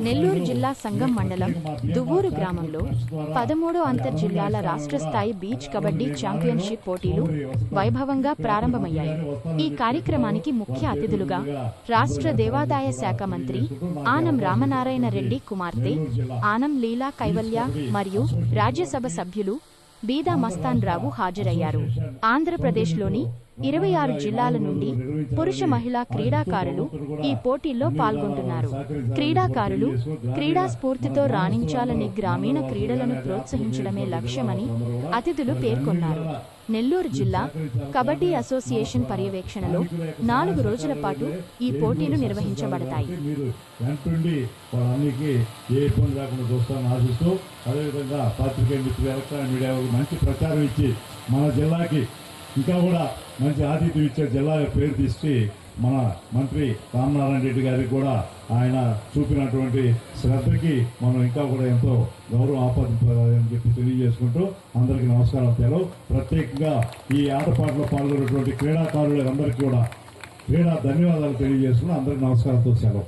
నెల్లూరు జిల్లా సంగం మండలం దువ్వూరు గ్రామంలో 13వ అంతర్జిల్లాల రాష్ట్ర స్థాయి బీచ్ కబడ్డీ ఛాంపియన్షిప్ పోటీలు వైభవంగా ప్రారంభమయ్యాయి. ఈ కార్యక్రమానికి ముఖ్య అతిథులుగా రాష్ట్ర దేవాదాయ శాఖ మంత్రి ఆనం రామనారాయణ రెడ్డి కుమార్తె ఆనం లీలా కైవల్య మరియు రాజ్యసభ సభ్యులు బీదా మస్తాన్ రావు హాజరయ్యారు. ఆంధ్రప్రదేశ్లోని 26 జిల్లాల నుండి పురుష మహిళా క్రీడాకారులు ఈ పోటీల్లో పాల్గొంటున్నారు. క్రీడాకారులు క్రీడా స్ఫూర్తితో రాణించాలని, గ్రామీణ క్రీడలను ప్రోత్సహించడమే లక్ష్యమని అతిథులు పేర్కొన్నారు. నెల్లూరు జిల్లా కబడ్డీ అసోసియేషన్ పర్యవేక్షణలో 4 రోజుల పాటు ఈ పోటీలు నిర్వహించబడతాయి. మంచి ప్రచారం ఇచ్చి మన జిల్లాకి ఇంకా కూడా మంచి ఆతిథ్యం ఇచ్చే జిల్లా పేరు తీసి మన మంత్రి రామనారాయణ రెడ్డి గారికి కూడా ఆయన చూపినటువంటి శ్రద్ధకి మనం ఇంకా కూడా ఎంతో గౌరవం ఆపాదించాలని చెప్పి తెలియజేసుకుంటూ అందరికీ నమస్కారం తెలవు. ప్రత్యేకంగా ఈ ఆటపాటలో పాల్గొన్నటువంటి క్రీడాకారులందరికీ కూడా ధన్యవాదాలు తెలియజేసుకుంటూ అందరికీ నమస్కారంతో సెలవు.